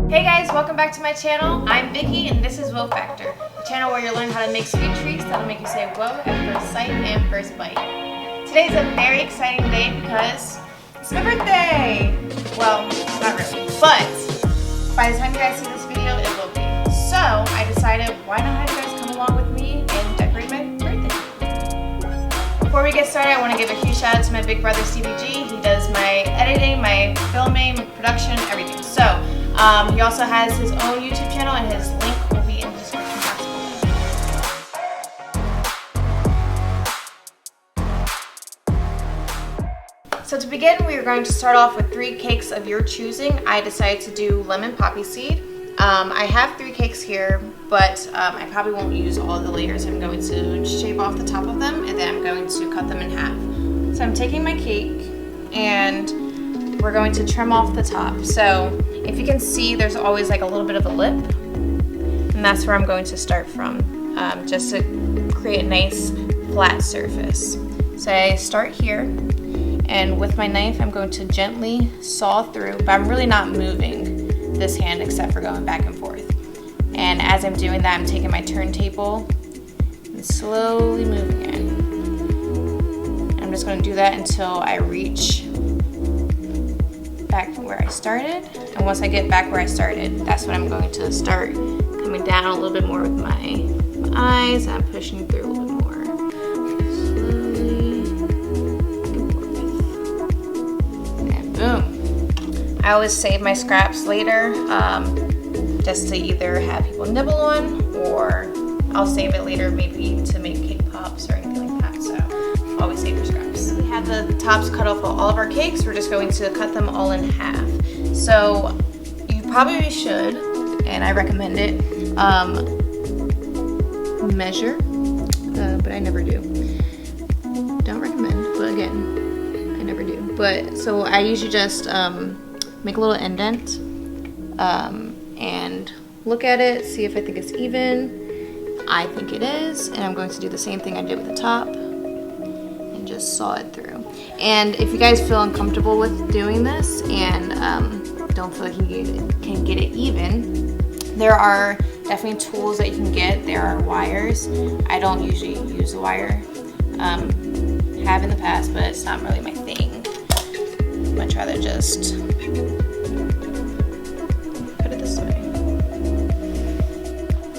Hey guys, welcome back to my channel. I'm Vicky and this is Whoa Factor, the channel where you'll learn how to make sweet treats that'll make you say whoa at first sight and first bite. Today's a very exciting day because it's my birthday! Well, not really, but by the time you guys see this video, it will be. So I decided, why not have you guys come along with me and decorate my birthday? Before we get started, I want to give a huge shout out to my big brother Stevie G. He does my editing, my filming, my production, everything. So he also has his own YouTube channel and his link will be in the description box below. So to begin, we are going to start off with 3 cakes of your choosing. I decided to do lemon poppy seed. I have 3 cakes here, but I probably won't use all of the layers. I'm going to shave off the top of them and then I'm going to cut them in half. So I'm taking my cake and we're going to trim off the top. So if you can see, there's always like a little bit of a lip, and that's where I'm going to start from, just to create a nice flat surface. So I start here, and with my knife I'm going to gently saw through, but I'm really not moving this hand except for going back and forth. And as I'm doing that, I'm taking my turntable and slowly moving it. I'm just going to do that until I reach back from where I started, and once I get back where I started, that's when I'm going to start coming down a little bit more with my eyes, and I'm pushing through a little bit more. Slowly, and boom. I always save my scraps later, just to either have people nibble on, or I'll save it later maybe to make cake pops or anything like that, so always save your scraps. We have the tops cut off of all of our cakes. We're just going to cut them all in half. So you probably should, and I recommend it, measure, but I never do. Don't recommend, but again, I never do. But so I usually just make a little indent and look at it, see if I think it's even. I think it is, and I'm going to do the same thing I did with the top. Just saw it through. And if you guys feel uncomfortable with doing this and don't feel like you can get it even, there are definitely tools that you can get. There are wires. I don't usually use a wire. Have in the past, but it's not really my thing. I'm gonna try to just put it this way.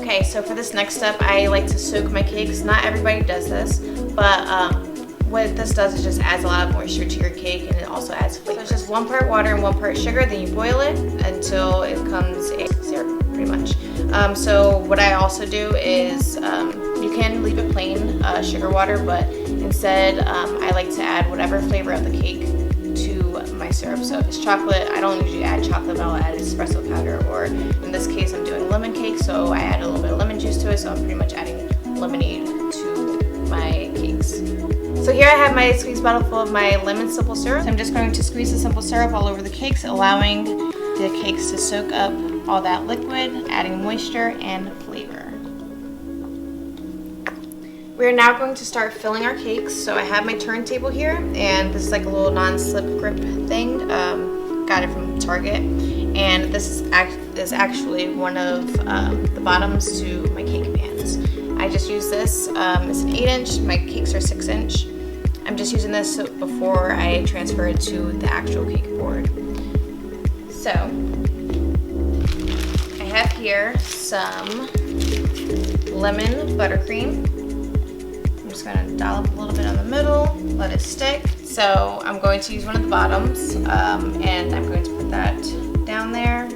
Okay, so for this next step, I like to soak my cakes. Not everybody does this, but what this does is just adds a lot of moisture to your cake, and it also adds flavor. So it's just 1 part water and 1 part sugar, then you boil it until it becomes a syrup, pretty much. So what I also do is, you can leave it plain sugar water, but instead I like to add whatever flavor of the cake to my syrup. So if it's chocolate, I don't usually add chocolate, but I'll add espresso powder, or in this case I'm doing lemon cake, so I add a little bit of lemon juice to it, so I'm pretty much adding lemonade to my cakes. So here I have my squeeze bottle full of my lemon simple syrup. So I'm just going to squeeze the simple syrup all over the cakes, allowing the cakes to soak up all that liquid, adding moisture and flavor. We're now going to start filling our cakes. So I have my turntable here, and this is like a little non-slip grip thing. Got it from Target, and this is actually one of the bottoms to my cake pans. I just use this. It's an 8-inch. My cakes are 6-inch. I'm just using this before I transfer it to the actual cake board. So I have here some lemon buttercream. I'm just going to dollop a little bit on the middle, let it stick. So I'm going to use one of the bottoms, and I'm going to put that down there,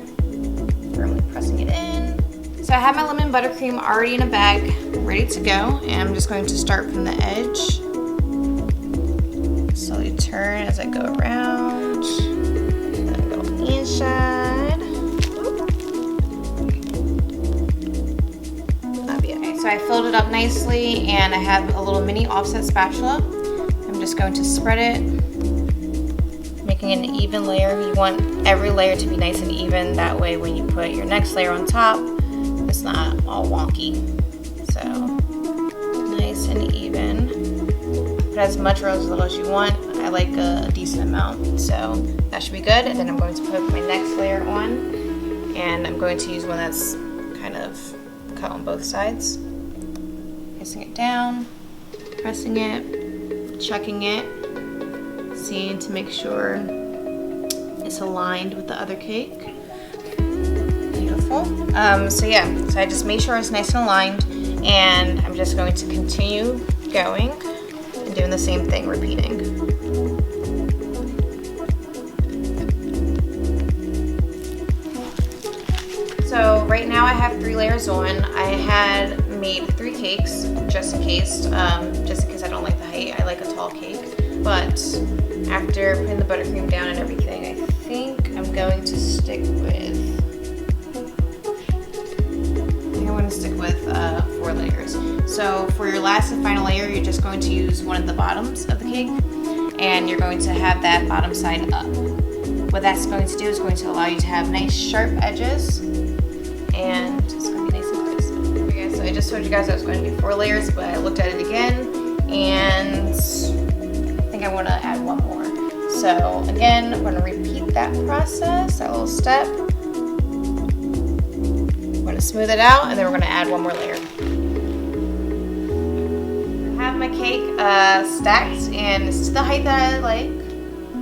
firmly pressing it in. So I have my lemon buttercream already in a bag, ready to go, and I'm just going to start from the edge. Slowly turn as I go around, then go inside. Okay, so I filled it up nicely, and I have a little mini offset spatula. I'm just going to spread it, making an even layer. You want every layer to be nice and even, that way when you put your next layer on top, it's not all wonky. So nice and even. Put as much or as little as you want. I like a decent amount, so that should be good. And then I'm going to put my next layer on, and I'm going to use one that's kind of cut on both sides. Pressing it down, pressing it, checking it, seeing to make sure it's aligned with the other cake. Beautiful. So yeah, so I just made sure it's nice and aligned, and I'm just going to continue going and doing the same thing, repeating. So right now I have 3 layers on. I had made 3 cakes just in case I don't like the height. I like a tall cake. But after putting the buttercream down and everything, I think I'm going to stick with 4 layers. So for your last and final layer, you're just going to use one of the bottoms of the cake, and you're going to have that bottom side up. What that's going to do is going to allow you to have nice sharp edges, and it's going to be nice and crisp. Okay, so I just told you guys I was going to do 4 layers, but I looked at it again, and I think I want to add 1 more. So again, I'm going to repeat that process, that little step. We're going to smooth it out, and then we're going to add 1 more layer. I have my cake stacked, and it's to the height that I like.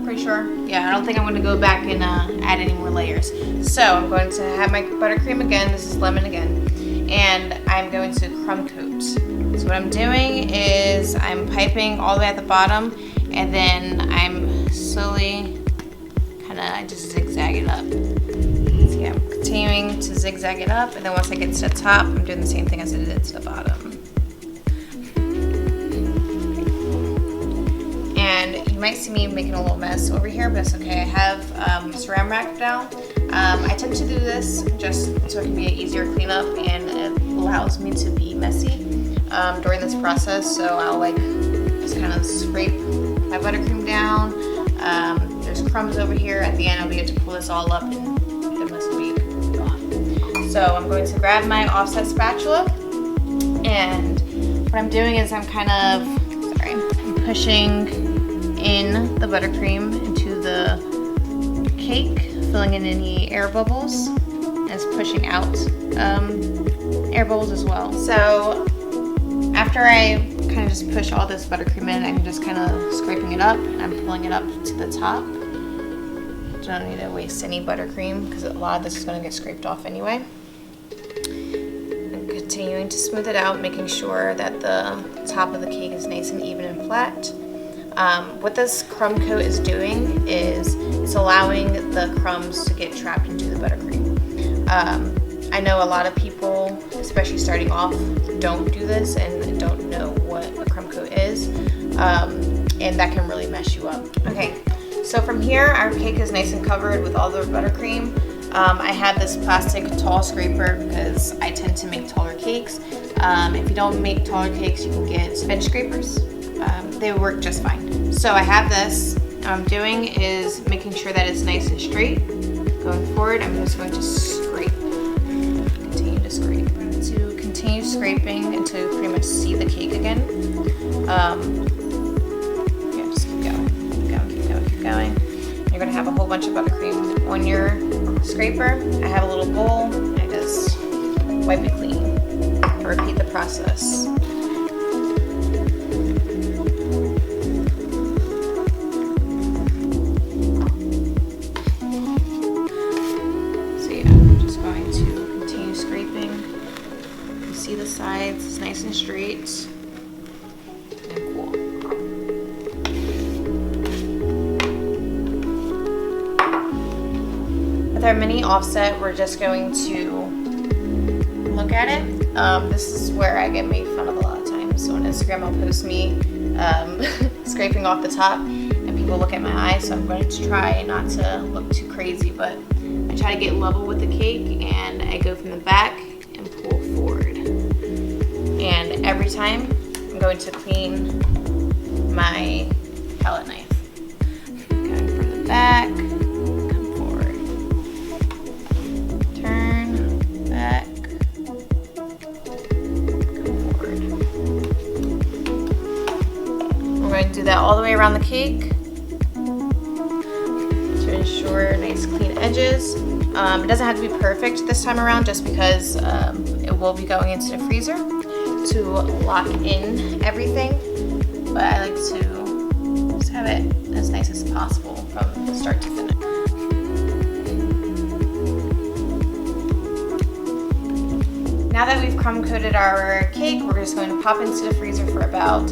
Pretty sure. Yeah, I don't think I'm going to go back and add any more layers. So I'm going to have my buttercream again. This is lemon again, and I'm going to crumb coat. So what I'm doing is I'm piping all the way at the bottom, and then I'm slowly I just zigzag it up. So yeah, I'm continuing to zigzag it up, and then once I get to the top, I'm doing the same thing as I did to the bottom. And you might see me making a little mess over here, but that's okay. I have saran wrap down. I tend to do this just so it can be an easier cleanup, and it allows me to be messy during this process. So I'll just kind of scrape my buttercream down. There's crumbs over here. At the end, I'll be able to pull this all up, and the mess will be gone. So I'm going to grab my offset spatula, and what I'm doing is I'm pushing in the buttercream into the cake, filling in any air bubbles, and it's pushing out air bubbles as well. So after I kind of just push all this buttercream in, I'm just kind of scraping it up, and I'm pulling it up to the top. Don't need to waste any buttercream because a lot of this is going to get scraped off anyway. I'm continuing to smooth it out, making sure that the top of the cake is nice and even and flat. What this crumb coat is doing is it's allowing the crumbs to get trapped into the buttercream. I know a lot of people, especially starting off, don't do this and don't know what a crumb coat is, and that can really mess you up. Okay, so from here, our cake is nice and covered with all the buttercream. I have this plastic tall scraper because I tend to make taller cakes. If you don't make taller cakes, you can get bench scrapers. They work just fine. So I have this. What I'm doing is making sure that it's nice and straight. Going forward, I'm just going to scrape. Continue to scrape. I'm going to continue scraping until you pretty much see the cake again. Yeah, just keep going, keep going, keep going, keep going. You're going to have a whole bunch of buttercream on your scraper. I have a little bowl, and I just wipe it clean. I repeat the process. nice and straight and cool. With our mini offset, we're just going to look at it. This is where I get made fun of a lot of times. So on Instagram, I'll post me scraping off the top, and people look at my eye. So I'm going to try not to look too crazy, but I try to get level with the cake, and I go from the back and pull forward. And every time, I'm going to clean my palette knife. Going from the back. Do that all the way around the cake to ensure nice clean edges. It doesn't have to be perfect this time around, just because it will be going into the freezer to lock in everything, but I like to just have it as nice as possible from start to finish. Now that we've crumb coated our cake, we're just going to pop into the freezer for about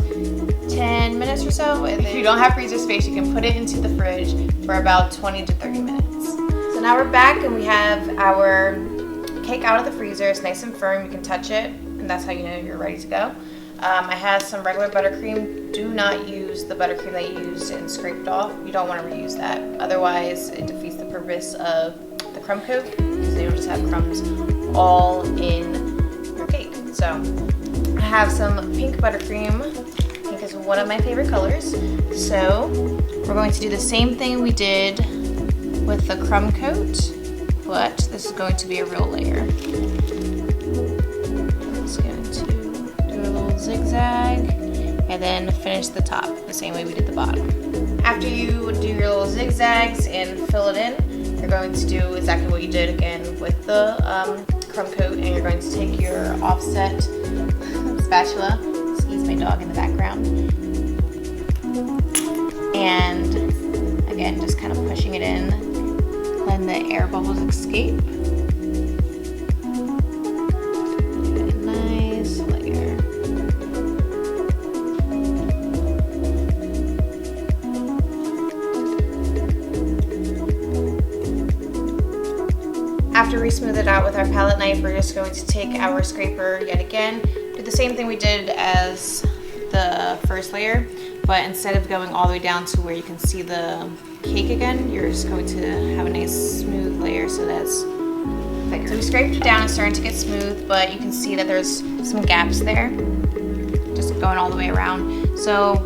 10 minutes or so. If you don't have freezer space, you can put it into the fridge for about 20 to 30 minutes. So now we're back and we have our cake out of the freezer. It's nice and firm, you can touch it, and that's how you know you're ready to go. I have some regular buttercream. Do not use the buttercream that you used and scraped off. You don't want to reuse that. Otherwise, it defeats the purpose of the crumb coat, because then you'll just have crumbs all in your cake. So I have some pink buttercream. Pink is one of my favorite colors. So we're going to do the same thing we did with the crumb coat, but this is going to be a real layer. I'm just going to do a little zigzag and then finish the top the same way we did the bottom. After you do your little zigzags and fill it in, you're going to do exactly what you did again with the crumb coat, and you're going to take your offset spatula, excuse my dog in the background, and again just kind of pushing it in, letting the air bubbles escape. Give it a nice layer. After we smooth it out with our palette knife, we're just going to take our scraper yet again, do the same thing we did as the first layer, but instead of going all the way down to where you can see the cake again, you're just going to have a nice smooth layer so that's thicker. So we scraped it down, it's starting to get smooth, but you can see that there's some gaps there, just going all the way around. So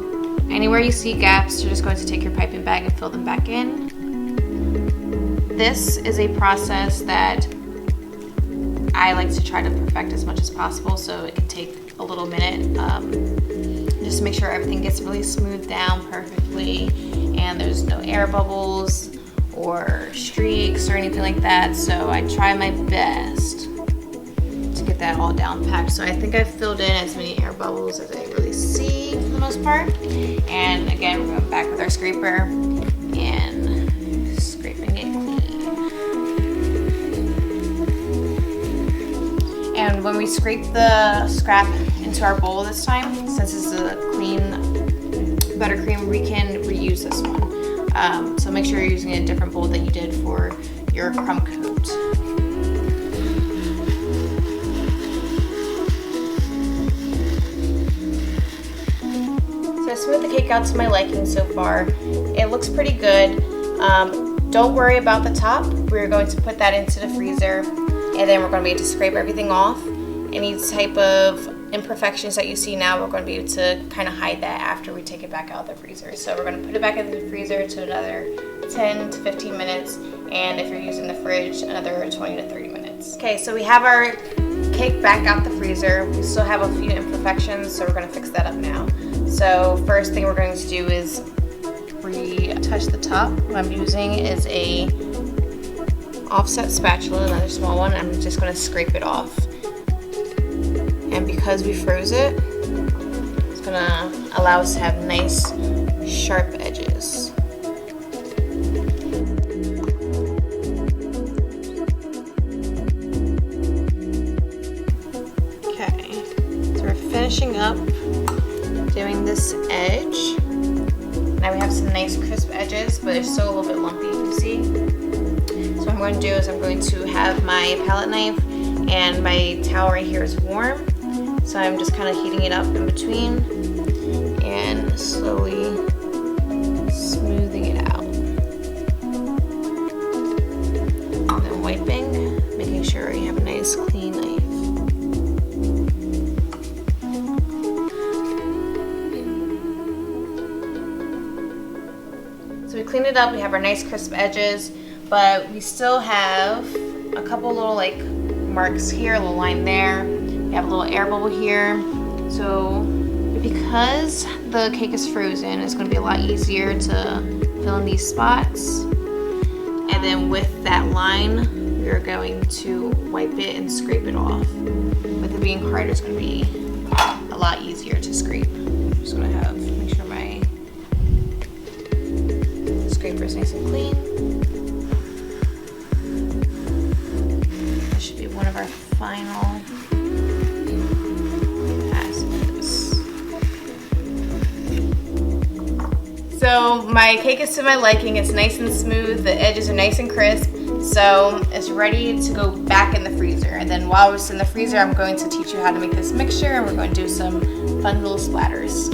anywhere you see gaps, you're just going to take your piping bag and fill them back in. This is a process that I like to try to perfect as much as possible, so it can take a little minute, just to make sure everything gets really smoothed down perfectly and there's no air bubbles or streaks or anything like that. So I try my best to get that all down packed. So I think I've filled in as many air bubbles as I really see for the most part. And again, we're going back with our scraper and scraping it clean. And when we scrape the scrap into our bowl this time, since it's a clean buttercream, we can reuse this one. So make sure you're using a different bowl than you did for your crumb coat. So I smoothed the cake out to my liking so far. It looks pretty good. Don't worry about the top. We're going to put that into the freezer, and then we're going to be able to scrape everything off. Any type of imperfections that you see now, we're going to be able to kind of hide that after we take it back out of the freezer. So we're going to put it back in the freezer to another 10 to 15 minutes, and if you're using the fridge, another 20 to 30 minutes. Okay, so we have our cake back out the freezer. We still have a few imperfections, so we're going to fix that up now. So first thing we're going to do is retouch the top. What I'm using is a offset spatula, another small one. I'm just going to scrape it off. And because we froze it, it's going to allow us to have nice sharp edges. Okay, so we're up doing this edge. Now we have some nice crisp edges, but they're still a little bit lumpy, you can see. So what I'm going to do is I'm going to have my palette knife, and my towel right here is warm. So I'm just kind of heating it up in between and slowly smoothing it out. And then wiping, making sure you have a nice clean knife. So we cleaned it up, we have our nice crisp edges, but we still have a couple little like marks here, a little line there. We have a little air bubble here. So because the cake is frozen, it's going to be a lot easier to fill in these spots. And then with that line, we're going to wipe it and scrape it off. With it being hard, it's going to be a lot easier to scrape. I'm just going to make sure my scraper is nice and clean. This should be one of our final passes. So my cake is to my liking. It's nice and smooth. The edges are nice and crisp. So it's ready to go back in the freezer. And then while it's in the freezer, I'm going to teach you how to make this mixture, and we're going to do some fun little splatters.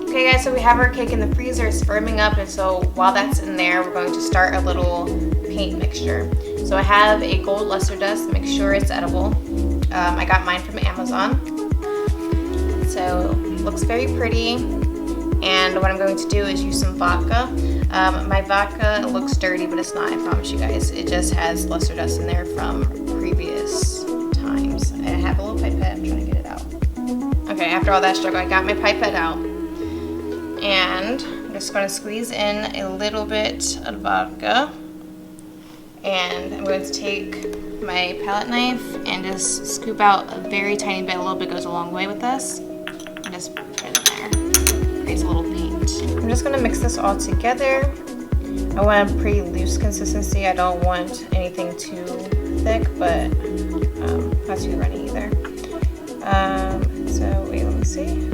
Okay guys, so we have our cake in the freezer, it's firming up, and so while that's in there, we're going to start a little paint mixture. So I have a gold luster dust, make sure it's edible. I got mine from Amazon. So it looks very pretty. And what I'm going to do is use some vodka. My vodka looks dirty, but it's not, I promise you guys. It just has luster dust in there from previous times. I have a little pipette, I'm trying to get it out. Okay, after all that struggle, I got my pipette out. And I'm just going to squeeze in a little bit of vodka. And I'm going to take my palette knife and just scoop out a very tiny bit. A little bit goes a long way with this. And just put it in there. Creates a little paint. I'm just going to mix this all together. I want a pretty loose consistency. I don't want anything too thick, but not too runny either. So wait, let me see.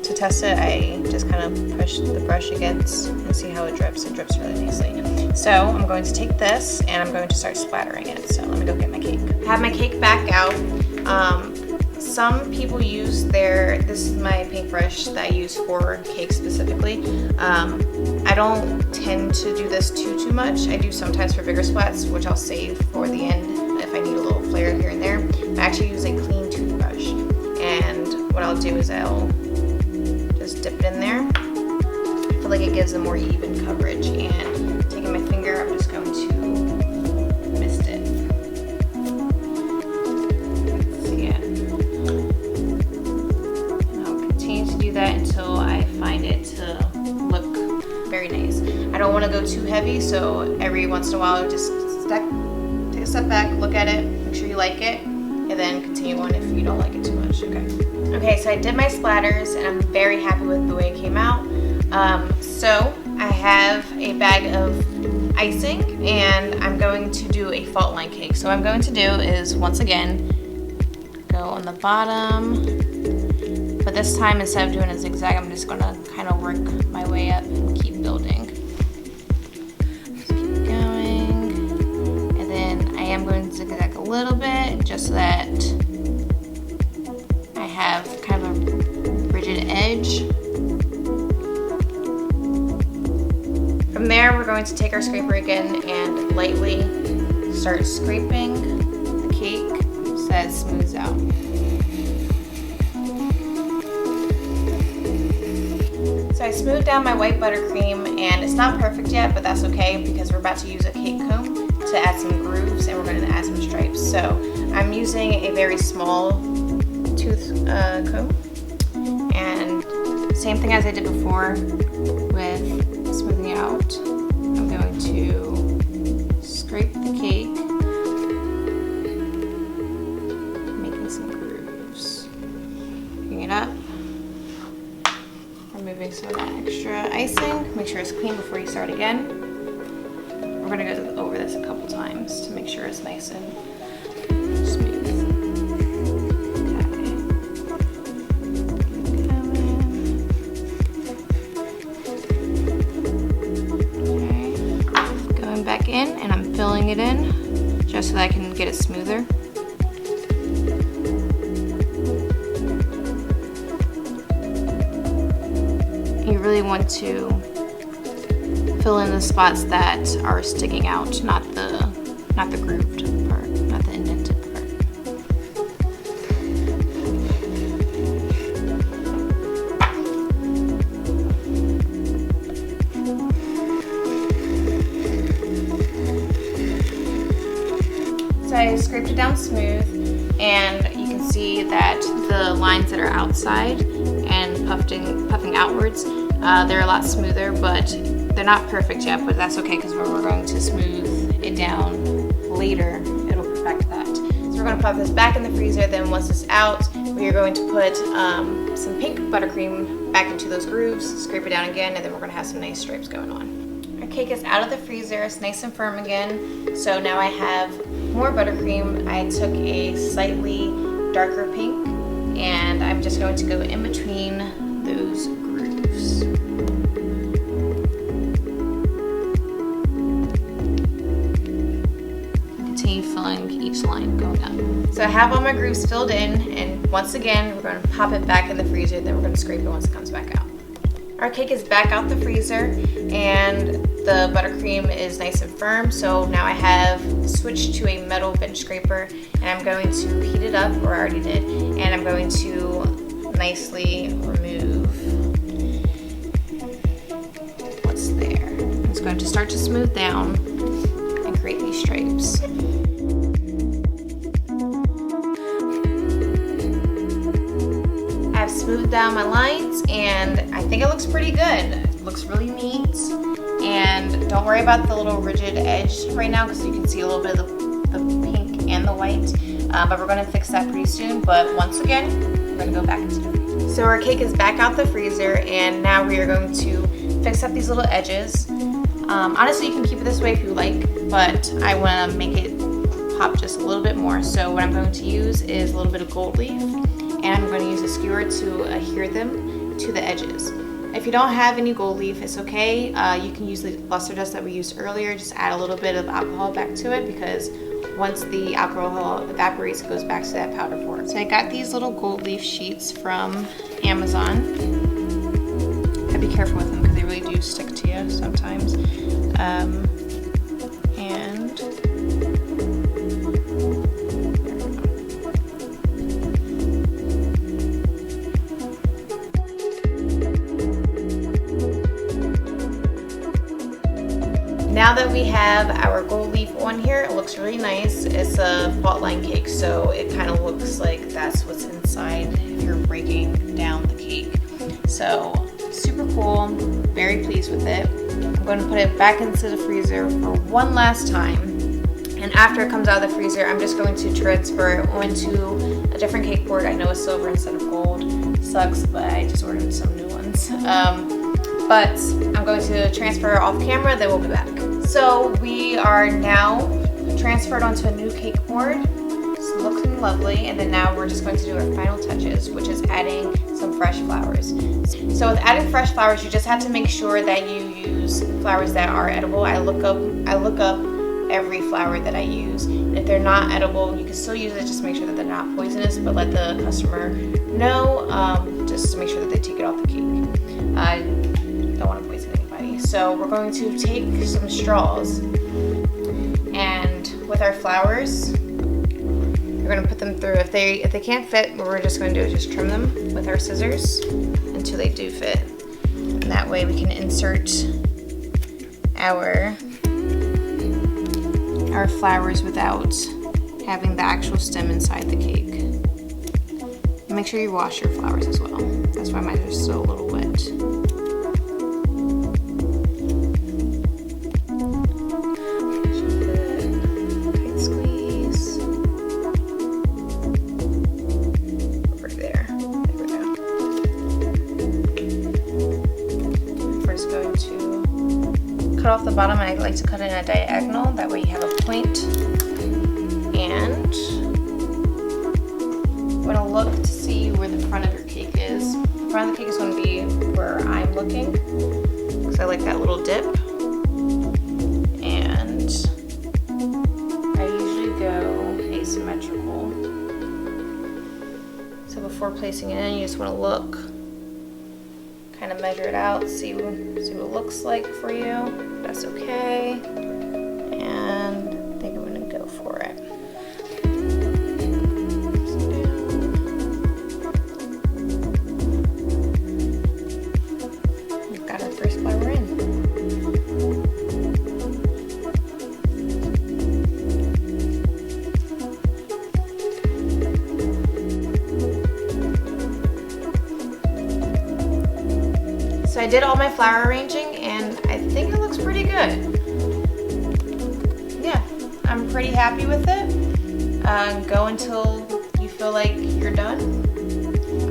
To test it, I just kind of push the brush against and see how it drips. It drips really nicely. So I'm going to take this and I'm going to start splattering it. So let me go get my cake. I have my cake back out. Some people use this is my paintbrush that I use for cake specifically. I don't tend to do this too much. I do sometimes for bigger splats, which I'll save for the end if I need a little flair here and there. I actually use a clean toothbrush. And what I'll do is I'll just dip it in there. I feel like it gives a more even coverage, and taking my finger, I'm just going to mist it. See it? And I'll continue to do that until I find it to look very nice. I don't want to go too heavy, so every once in a while, just take a step back, look at it, make sure you like it, and then continue on if you don't like it too much. Okay, so I did my splatters and I'm very happy with the way it came out. So I have a bag of icing and I'm going to do a fault line cake. So what I'm going to do is, once again, go on the bottom, but this time instead of doing a zigzag, I'm just going to kind of work my way up and keep building. Just keep going, and then I am going to zigzag a little bit just so that have kind of a rigid edge. From there, we're going to take our scraper again and lightly start scraping the cake so that it smooths out. So I smoothed down my white buttercream, and it's not perfect yet, but that's okay because we're about to use a cake comb to add some grooves, and we're going to add some stripes. So I'm using a very small tooth comb, and same thing as I did before with smoothing it out. I'm going to scrape the cake, making some grooves, picking it up, removing some of that extra icing. Make sure it's clean before you start again. We're going to go over this a couple times to make sure it's nice and smooth. back in, and I'm filling it in just so that I can get it smoother. You really want to fill in the spots that are sticking out, not the grooved part, not the indented part. So I scraped it down smooth, and you can see that the lines that are outside and puffing outwards, they're a lot smoother, but they're not perfect yet, but that's okay because when we're going to smooth it down later, it'll perfect that. So we're going to pop this back in the freezer. Then once it's out, we are going to put some pink buttercream back into those grooves, scrape it down again, and then we're going to have some nice stripes going on. Our cake is out of the freezer. It's nice and firm again. So now I have more buttercream. I took a slightly darker pink, and I'm just going to go in between those grooves. Continue filling each line going up. So I have all my grooves filled in, and once again, we're going to pop it back in the freezer, then we're going to scrape it once it comes back out. Our cake is back out the freezer, and the buttercream is nice and firm. So now I have switched to a metal bench scraper, and I'm going to heat it up, or I already did, and I'm going to nicely remove what's there. It's going to start to smooth down and create these stripes. I've smoothed down my lines, and I think it looks pretty good. It looks really neat, and don't worry about the little rigid edge right now because you can see a little bit of the pink and the white, but we're going to fix that pretty soon. But once again, we're going to go back into the freezer. So our cake is back out the freezer, and now we are going to fix up these little edges. Honestly, you can keep it this way if you like, but I want to make it pop just a little bit more. So what I'm going to use is a little bit of gold leaf, and I'm going to use a skewer to adhere them to the edges. If you don't have any gold leaf, it's okay. You can use the luster dust that we used earlier. Just add a little bit of alcohol back to it, because once the alcohol evaporates, it goes back to that powder form. So I got these little gold leaf sheets from Amazon. Gotta be careful with them because they really do stick to you sometimes. Now that we have our gold leaf on here, it looks really nice. It's a fault line cake, so it kind of looks like that's what's inside if you're breaking down the cake. So super cool, very pleased with it. I'm going to put it back into the freezer for one last time. And after it comes out of the freezer, I'm just going to transfer it onto a different cake board. I know it's silver instead of gold. Sucks, but I just ordered some new ones. But I'm going to transfer off camera, then we'll be back. So we are now transferred onto a new cake board. It's looking lovely, and then now we're just going to do our final touches, which is adding some fresh flowers. So with adding fresh flowers, you just have to make sure that you use flowers that are edible. I look up every flower that I use. If they're not edible, you can still use it, just to make sure that they're not poisonous, but let the customer know, just to make sure that they take it off the cake. I don't want to poison anybody. So we're going to take some straws, and with our flowers, we're going to put them through. If they can't fit, what we're just going to do is just trim them with our scissors until they do fit. And that way we can insert our flowers without having the actual stem inside the cake. And make sure you wash your flowers as well. That's why mine are still a little wet. Tight squeeze. Over there. There we go. First going to cut off the bottom. I like to cut it in a diagonal, that way you have a point. And I'm going to look to see where the front of your cake is. The front of the cake is going to be where I'm looking, because I like that little dip. And placing it in, you just want to look, kind of measure it out, see what it looks like for you. That's okay. And I think I'm going to go for it. We've got our first flower in. So I did all my flower arranging and I think it looks pretty good. Yeah, I'm pretty happy with it. Go until you feel like you're done.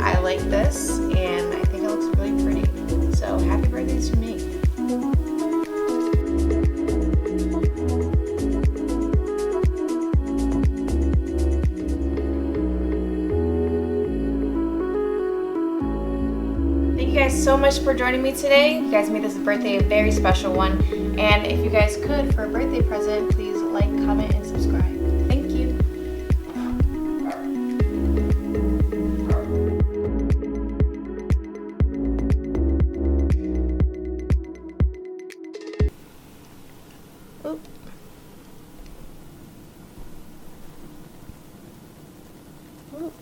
I like this and I think it looks really pretty. So happy birthday to me. Thank you guys so much for joining me today. You guys made this birthday a very special one. And if you guys could, for a birthday present, please like, comment, and subscribe. Thank you. Oop. Oop.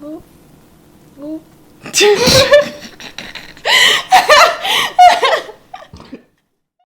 Oop. Oop.